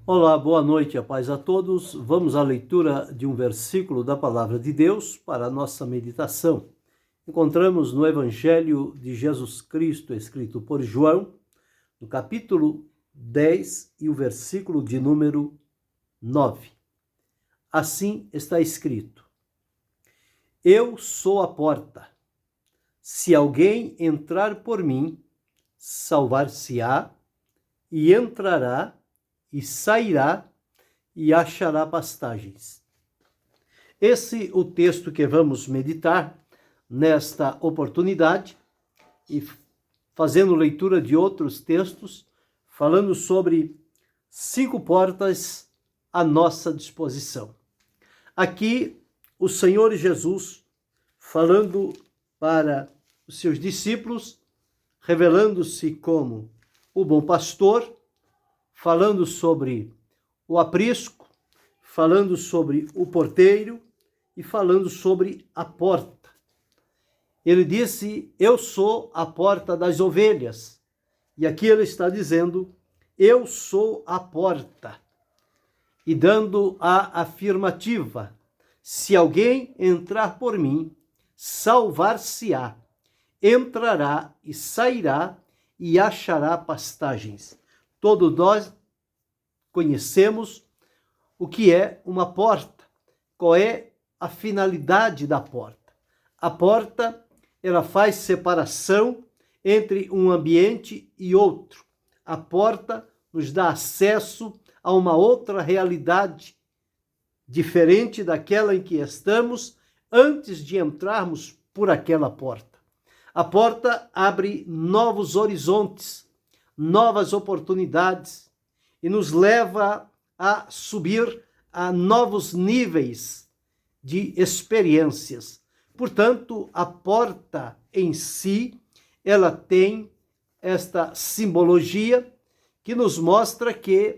Olá, boa noite, a paz a todos. Vamos à leitura de um versículo da Palavra de Deus para a nossa meditação. Encontramos no Evangelho de Jesus Cristo, escrito por João, no capítulo 10 e o versículo de número 9. Assim está escrito: Eu sou a porta. Se alguém entrar por mim, salvar-se-á e entrará e sairá e achará pastagens. Esse é o texto que vamos meditar nesta oportunidade e fazendo leitura de outros textos, falando sobre 5 portas à nossa disposição. Aqui, o Senhor Jesus falando para os seus discípulos, revelando-se como o bom pastor, falando sobre o aprisco, falando sobre o porteiro e falando sobre a porta. Ele disse: eu sou a porta das ovelhas. E aqui ele está dizendo: eu sou a porta. E dando a afirmativa: se alguém entrar por mim, salvar-se-á, entrará e sairá e achará pastagens. Todos nós conhecemos o que é uma porta, qual é a finalidade da porta. A porta, ela faz separação entre um ambiente e outro. A porta nos dá acesso a uma outra realidade, diferente daquela em que estamos antes de entrarmos por aquela porta. A porta abre novos horizontes, novas oportunidades e nos leva a subir a novos níveis de experiências. Portanto, a porta em si, ela tem esta simbologia que nos mostra que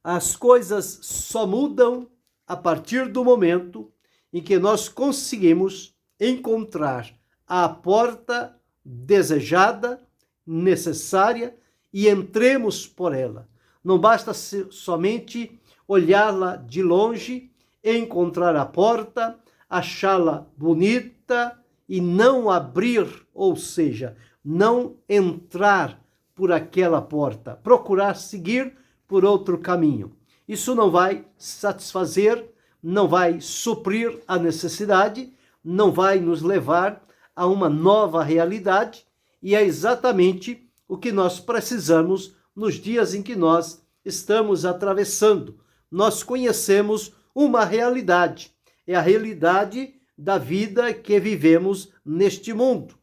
as coisas só mudam a partir do momento em que nós conseguimos encontrar a porta desejada, necessária, e entremos por ela. Não basta somente olhá-la de longe, encontrar a porta, achá-la bonita e não abrir, ou seja, não entrar por aquela porta, procurar seguir por outro caminho. Isso não vai satisfazer, não vai suprir a necessidade, não vai nos levar a uma nova realidade, e é exatamente o que nós precisamos nos dias em que nós estamos atravessando. Nós conhecemos uma realidade, é a realidade da vida que vivemos neste mundo.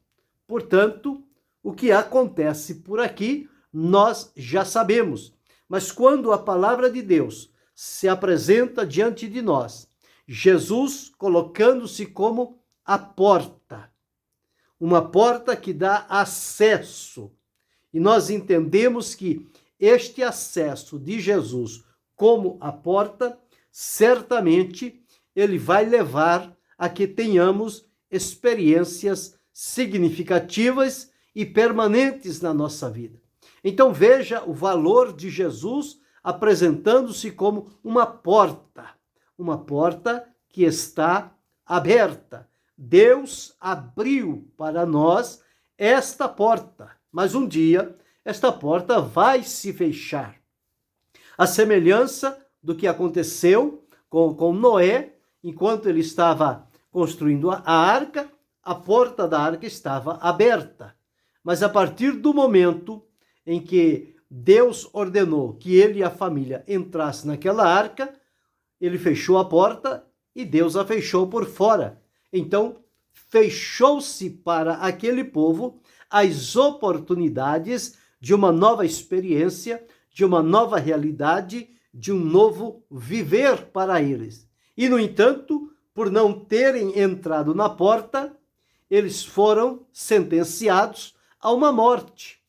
Portanto, o que acontece por aqui, nós já sabemos. Mas quando a palavra de Deus se apresenta diante de nós, Jesus colocando-se como a porta, uma porta que dá acesso. E nós entendemos que este acesso de Jesus como a porta, certamente ele vai levar a que tenhamos experiências significativas e permanentes na nossa vida. Então veja o valor de Jesus apresentando-se como uma porta que está aberta. Deus abriu para nós esta porta, mas um dia esta porta vai se fechar. A semelhança do que aconteceu com Noé, enquanto ele estava construindo a arca, a porta da arca estava aberta. Mas a partir do momento em que Deus ordenou que ele e a família entrassem naquela arca, ele fechou a porta e Deus a fechou por fora. Então, fechou-se para aquele povo as oportunidades de uma nova experiência, de uma nova realidade, de um novo viver para eles. E, no entanto, por não terem entrado na porta, eles foram sentenciados a uma morte,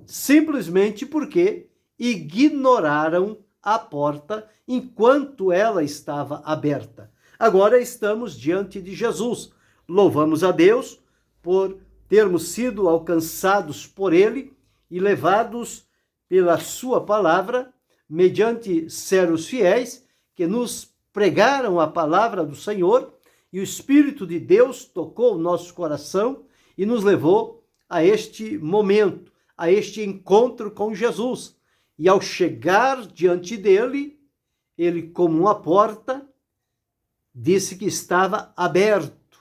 simplesmente porque ignoraram a porta enquanto ela estava aberta. Agora estamos diante de Jesus. Louvamos a Deus por termos sido alcançados por Ele e levados pela sua palavra mediante servos fiéis que nos pregaram a palavra do Senhor, e o Espírito de Deus tocou o nosso coração e nos levou a este momento, a este encontro com Jesus. E ao chegar diante dele, ele, como uma porta, disse que estava aberto,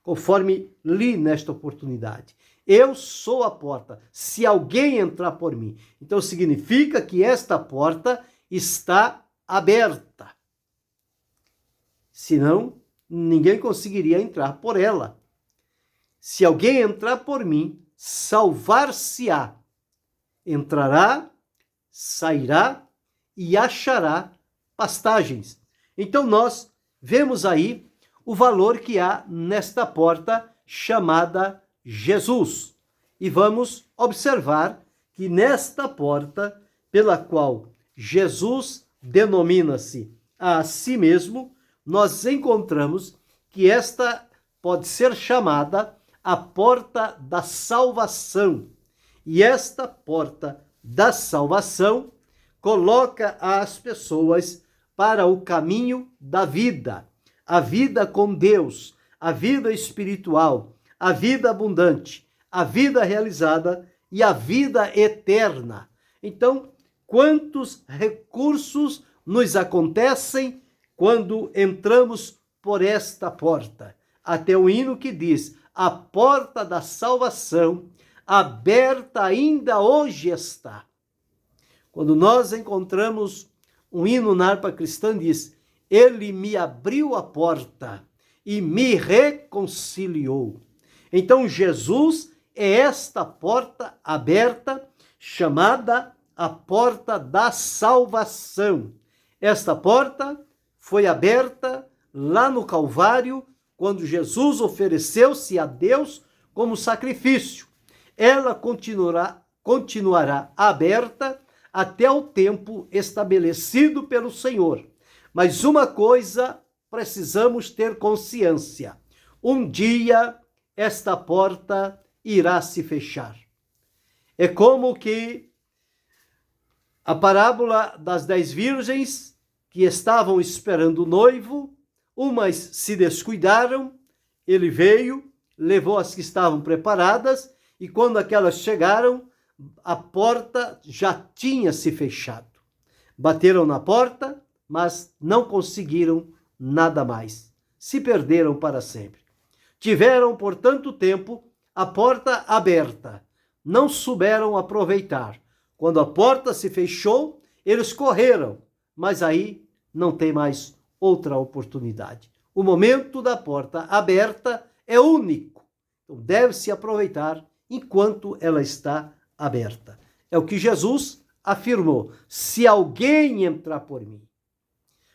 conforme li nesta oportunidade. Eu sou a porta, se alguém entrar por mim. Então significa que esta porta está aberta. Senão, ninguém conseguiria entrar por ela. Se alguém entrar por mim, salvar-se-á. Entrará, sairá e achará pastagens. Então nós vemos aí o valor que há nesta porta chamada Jesus. E vamos observar que nesta porta, pela qual Jesus denomina-se a si mesmo, nós encontramos que esta pode ser chamada a porta da salvação. E esta porta da salvação coloca as pessoas para o caminho da vida, a vida com Deus, a vida espiritual, a vida abundante, a vida realizada e a vida eterna. Então, quantos recursos nos acontecem quando entramos por esta porta? Até o hino que diz: a porta da salvação aberta ainda hoje está. Quando nós encontramos um hino na harpa cristã, diz: ele me abriu a porta e me reconciliou. Então Jesus é esta porta aberta, chamada a porta da salvação. Esta porta foi aberta lá no Calvário, quando Jesus ofereceu-se a Deus como sacrifício. Ela continuará aberta até o tempo estabelecido pelo Senhor. Mas uma coisa precisamos ter consciência: um dia esta porta irá se fechar. É como que a parábola das 10 virgens que estavam esperando o noivo, umas se descuidaram, ele veio, levou as que estavam preparadas, e quando aquelas chegaram, a porta já tinha se fechado. Bateram na porta, mas não conseguiram nada mais. Se perderam para sempre. Tiveram por tanto tempo a porta aberta, não souberam aproveitar. Quando a porta se fechou, eles correram, mas aí não tem mais outra oportunidade. O momento da porta aberta é único, então deve-se aproveitar enquanto ela está aberta. É o que Jesus afirmou: se alguém entrar por mim.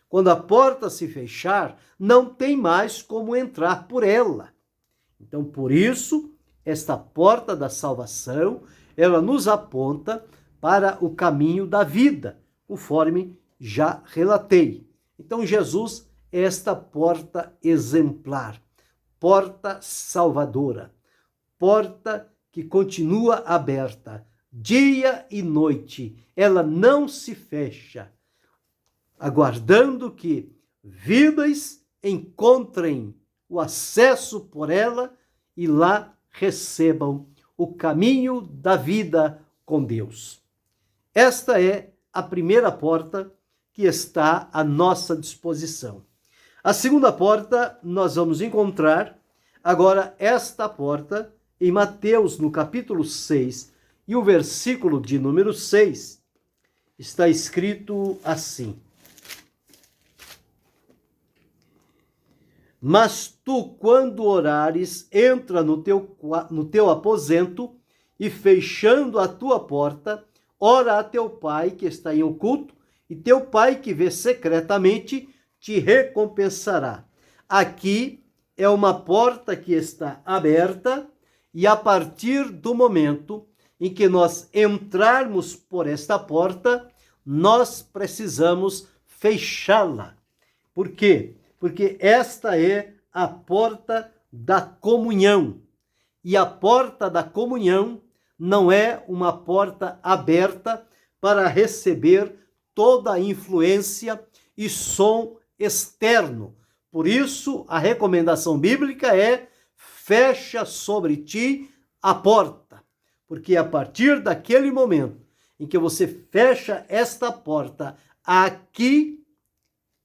Quando a porta se fechar, não tem mais como entrar por ela. Então, por isso, esta porta da salvação, ela nos aponta para o caminho da vida, conforme já relatei. Então, Jesus é esta porta exemplar, porta salvadora, porta que continua aberta, dia e noite. Ela não se fecha, aguardando que vidas encontrem o acesso por ela e lá recebam o caminho da vida com Deus. Esta é a primeira porta que está à nossa disposição. A segunda porta nós vamos encontrar agora esta porta em Mateus, no capítulo 6, e o versículo de número 6, está escrito assim: mas tu, quando orares, entra no teu aposento e, fechando a tua porta, ora a teu pai que está em oculto, e teu pai que vê secretamente te recompensará. Aqui é uma porta que está aberta, e a partir do momento em que nós entrarmos por esta porta, nós precisamos fechá-la. Por quê? Porque esta é a porta da comunhão. E a porta da comunhão não é uma porta aberta para receber toda influência e som externo. Por isso, a recomendação bíblica é: fecha sobre ti a porta, porque a partir daquele momento em que você fecha esta porta, aqui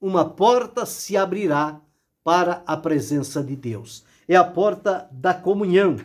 uma porta se abrirá para a presença de Deus. É a porta da comunhão,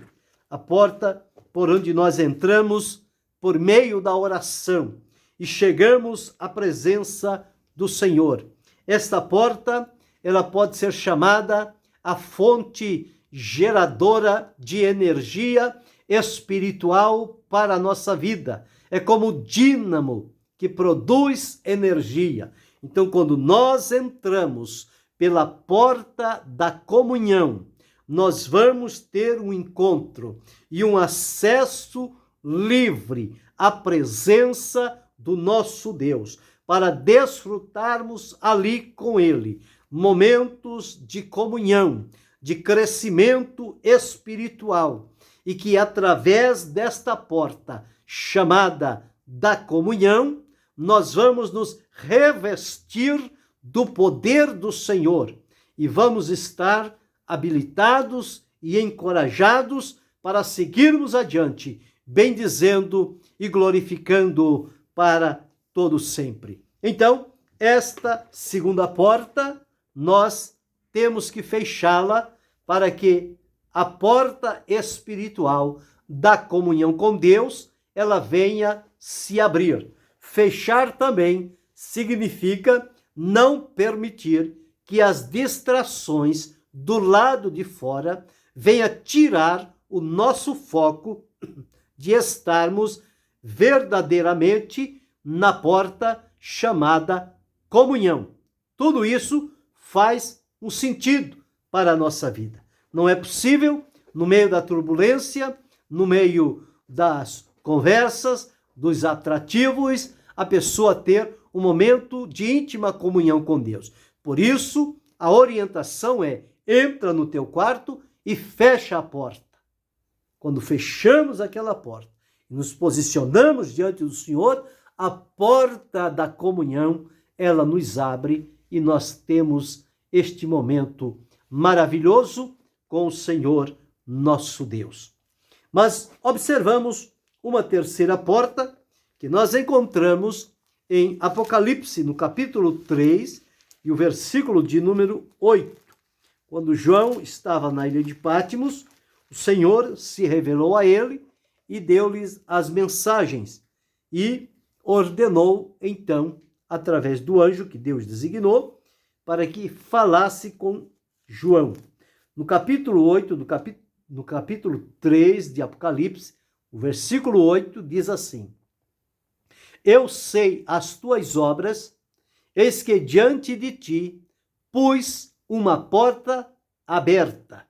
a porta por onde nós entramos por meio da oração e chegamos à presença do Senhor. Esta porta, ela pode ser chamada a fonte geradora de energia espiritual para a nossa vida. É como o dínamo que produz energia. Então, quando nós entramos pela porta da comunhão, nós vamos ter um encontro e um acesso livre à presença do nosso Deus, para desfrutarmos ali com Ele momentos de comunhão, de crescimento espiritual, e que através desta porta chamada da comunhão, nós vamos nos revestir do poder do Senhor e vamos estar habilitados e encorajados para seguirmos adiante, bendizendo e glorificando para todo sempre. Então, esta segunda porta, nós temos que fechá-la para que a porta espiritual da comunhão com Deus, ela venha se abrir. Fechar também significa não permitir que as distrações do lado de fora venham tirar o nosso foco de estarmos verdadeiramente na porta chamada comunhão. Tudo isso faz um sentido para a nossa vida. Não é possível, no meio da turbulência, no meio das conversas, dos atrativos, a pessoa ter um momento de íntima comunhão com Deus. Por isso, a orientação é: entra no teu quarto e fecha a porta. Quando fechamos aquela porta e nos posicionamos diante do Senhor, a porta da comunhão, ela nos abre e nós temos este momento maravilhoso com o Senhor nosso Deus. Mas observamos uma terceira porta que nós encontramos em Apocalipse, no capítulo 3, e o versículo de número 8. Quando João estava na ilha de Patmos, o Senhor se revelou a ele e deu-lhes as mensagens e ordenou, então, através do anjo que Deus designou, para que falasse com João. No capítulo 8, no capítulo 3 de Apocalipse, o versículo 8 diz assim: Eu sei as tuas obras, eis que diante de ti pus uma porta aberta,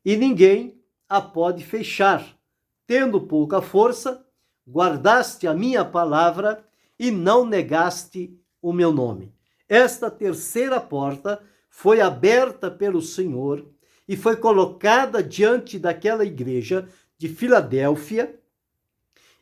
e ninguém a pode fechar. Tendo pouca força, guardaste a minha palavra e não negaste o meu nome. Esta terceira porta foi aberta pelo Senhor e foi colocada diante daquela igreja de Filadélfia.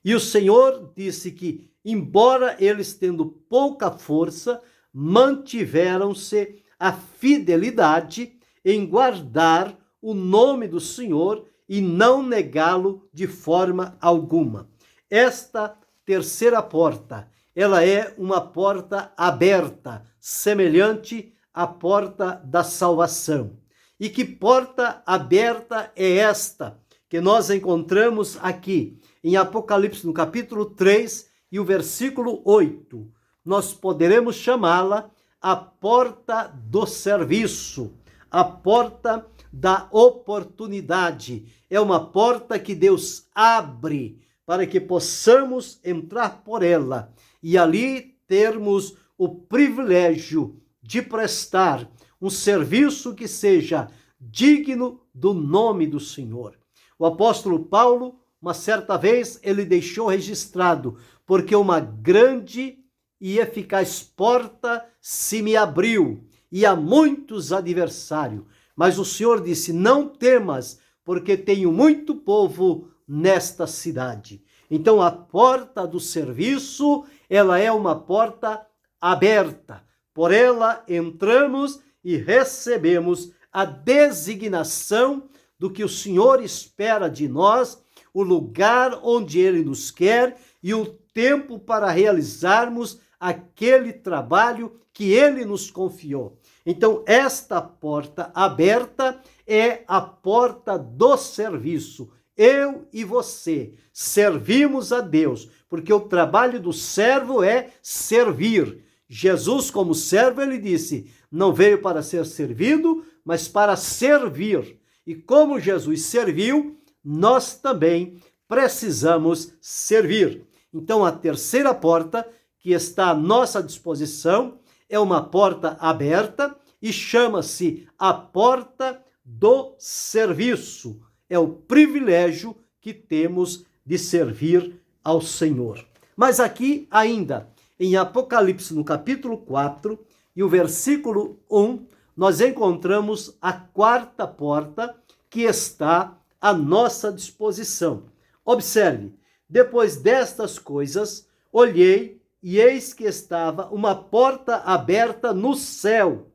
E o Senhor disse que, embora eles tendo pouca força, mantiveram-se a fidelidade em guardar o nome do Senhor e não negá-lo de forma alguma. Esta terceira porta, ela é uma porta aberta, semelhante à porta da salvação. E que porta aberta é esta que nós encontramos aqui em Apocalipse, no capítulo 3 e o versículo 8? Nós poderemos chamá-la a porta do serviço, a porta da oportunidade. É uma porta que Deus abre para que possamos entrar por ela e ali termos o privilégio de prestar um serviço que seja digno do nome do Senhor. O apóstolo Paulo, uma certa vez, ele deixou registrado: porque uma grande e eficaz porta se me abriu, e há muitos adversários. Mas o Senhor disse: não temas, porque tenho muito povo nesta cidade. Então a porta do serviço, ela é uma porta aberta. Por ela entramos e recebemos a designação do que o Senhor espera de nós, o lugar onde Ele nos quer e o tempo para realizarmos aquele trabalho que Ele nos confiou. Então, esta porta aberta é a porta do serviço. Eu e você servimos a Deus, porque o trabalho do servo é servir. Jesus, como servo, ele disse, não veio para ser servido, mas para servir. E como Jesus serviu, nós também precisamos servir. Então, a terceira porta que está à nossa disposição é uma porta aberta e chama-se a porta do serviço. É o privilégio que temos de servir ao Senhor. Mas aqui ainda, em Apocalipse, no capítulo 4, e o versículo 1, nós encontramos a quarta porta que está à nossa disposição. Observe, depois destas coisas, olhei e eis que estava uma porta aberta no céu.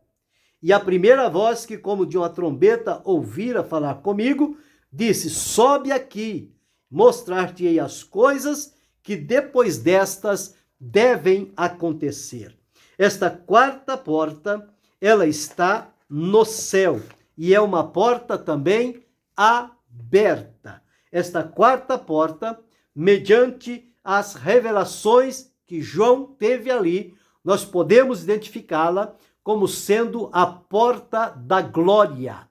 E a primeira voz que, como de uma trombeta, ouvira falar comigo, disse, sobe aqui, mostrar-te-ei as coisas que depois destas devem acontecer. Esta quarta porta, ela está no céu e é uma porta também aberta. Esta quarta porta, mediante as revelações que João teve ali, nós podemos identificá-la como sendo a porta da glória,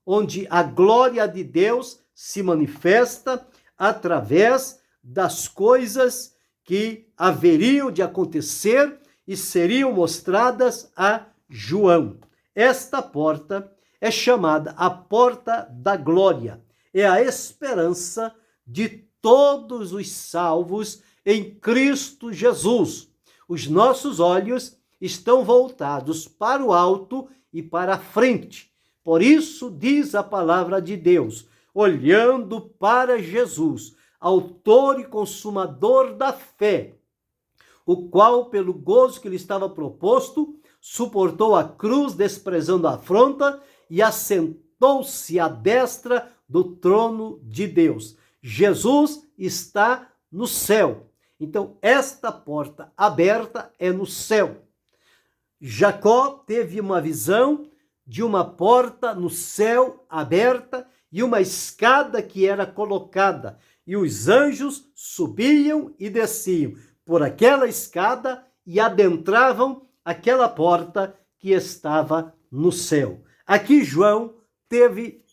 onde a glória de Deus se manifesta através das coisas que haveriam de acontecer e seriam mostradas a João. Esta porta é chamada a porta da glória. É a esperança de todos os salvos em Cristo Jesus. Os nossos olhos estão voltados para o alto e para a frente. Por isso diz a palavra de Deus, olhando para Jesus, autor e consumador da fé, o qual, pelo gozo que lhe estava proposto, suportou a cruz, desprezando a afronta, e assentou-se à destra do trono de Deus. Jesus está no céu. Então, esta porta aberta é no céu. Jacó teve uma visão de uma porta no céu aberta e uma escada que era colocada, e os anjos subiam e desciam por aquela escada e adentravam aquela porta que estava no céu. Aqui João teve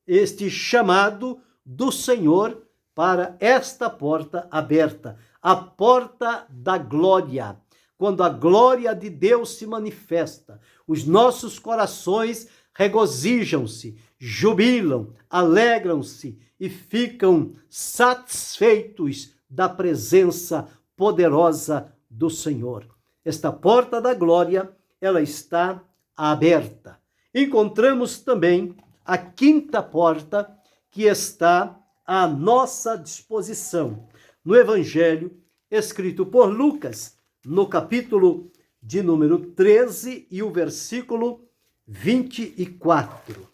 este chamado do Senhor para esta porta aberta, a porta da glória. Quando a glória de Deus se manifesta, os nossos corações regozijam-se, jubilam, alegram-se e ficam satisfeitos da presença poderosa do Senhor. Esta porta da glória, ela está aberta. Encontramos também a quinta porta que está à nossa disposição. No Evangelho, escrito por Lucas, no capítulo de número 13 e o versículo 24.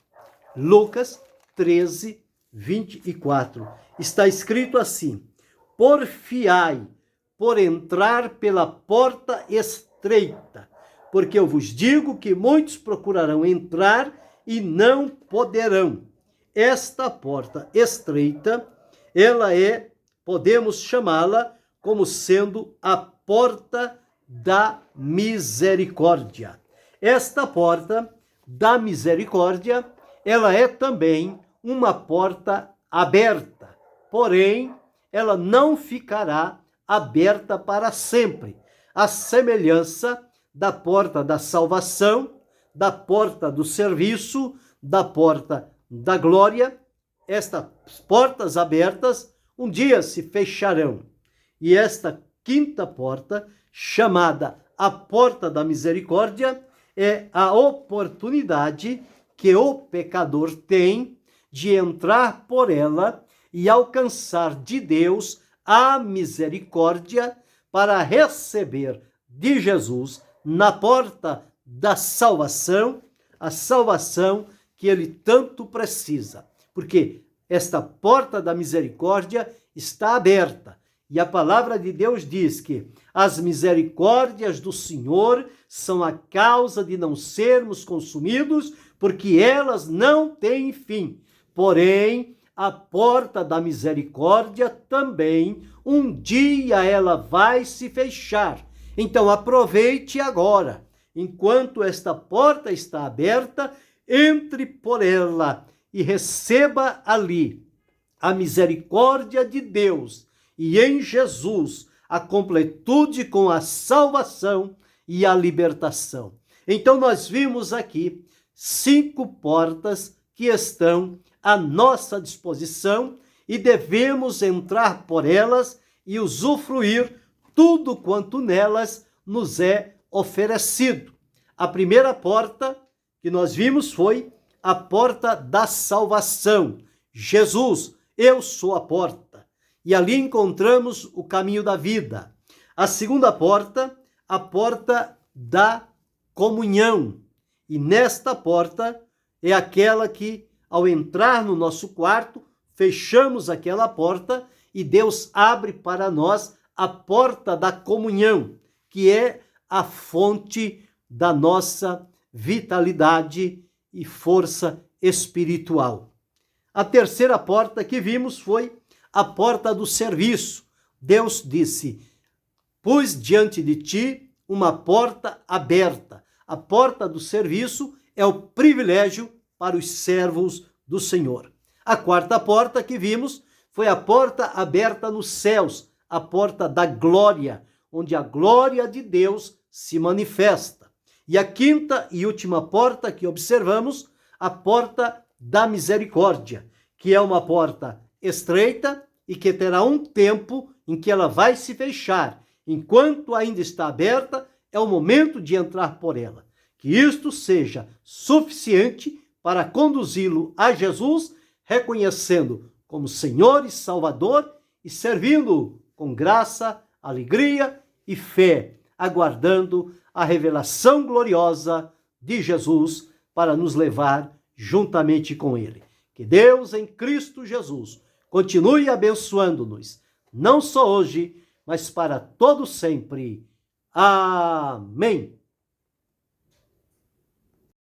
Lucas 13, 24. Está escrito assim, porfiai por entrar pela porta estreita, porque eu vos digo que muitos procurarão entrar e não poderão. Esta porta estreita, ela podemos chamá-la como sendo a porta da misericórdia. Esta porta da misericórdia, ela é também uma porta aberta, porém, ela não ficará aberta para sempre. A semelhança da porta da salvação, da porta do serviço, da porta da glória, estas portas abertas um dia se fecharão. E esta quinta porta, chamada a porta da misericórdia, é a oportunidade que o pecador tem de entrar por ela e alcançar de Deus a misericórdia para receber de Jesus, na porta da salvação, a salvação que ele tanto precisa. Porque esta porta da misericórdia está aberta. E a palavra de Deus diz que as misericórdias do Senhor são a causa de não sermos consumidos, porque elas não têm fim. Porém, a porta da misericórdia também, um dia ela vai se fechar. Então aproveite agora, enquanto esta porta está aberta, entre por ela e receba ali a misericórdia de Deus e em Jesus a completude com a salvação e a libertação. Então nós vimos aqui 5 portas que estão à nossa disposição e devemos entrar por elas e usufruir tudo quanto nelas nos é oferecido. A primeira porta que nós vimos foi a porta da salvação. Jesus, eu sou a porta. E ali encontramos o caminho da vida. A segunda porta, a porta da comunhão. E nesta porta é aquela que, ao entrar no nosso quarto, fechamos aquela porta e Deus abre para nós a porta da comunhão, que é a fonte da nossa vitalidade e força espiritual. A terceira porta que vimos foi a porta do serviço. Deus disse: pus diante de ti uma porta aberta. A porta do serviço é o privilégio para os servos do Senhor. A quarta porta que vimos foi a porta aberta nos céus, a porta da glória, onde a glória de Deus se manifesta. E a quinta e última porta que observamos, a porta da misericórdia, que é uma porta estreita e que terá um tempo em que ela vai se fechar. Enquanto ainda está aberta, é o momento de entrar por ela. Que isto seja suficiente para conduzi-lo a Jesus, reconhecendo como Senhor e Salvador e servindo-o com graça, alegria e fé, aguardando a revelação gloriosa de Jesus para nos levar juntamente com ele. Que Deus em Cristo Jesus continue abençoando-nos, não só hoje, mas para todo sempre. Amém.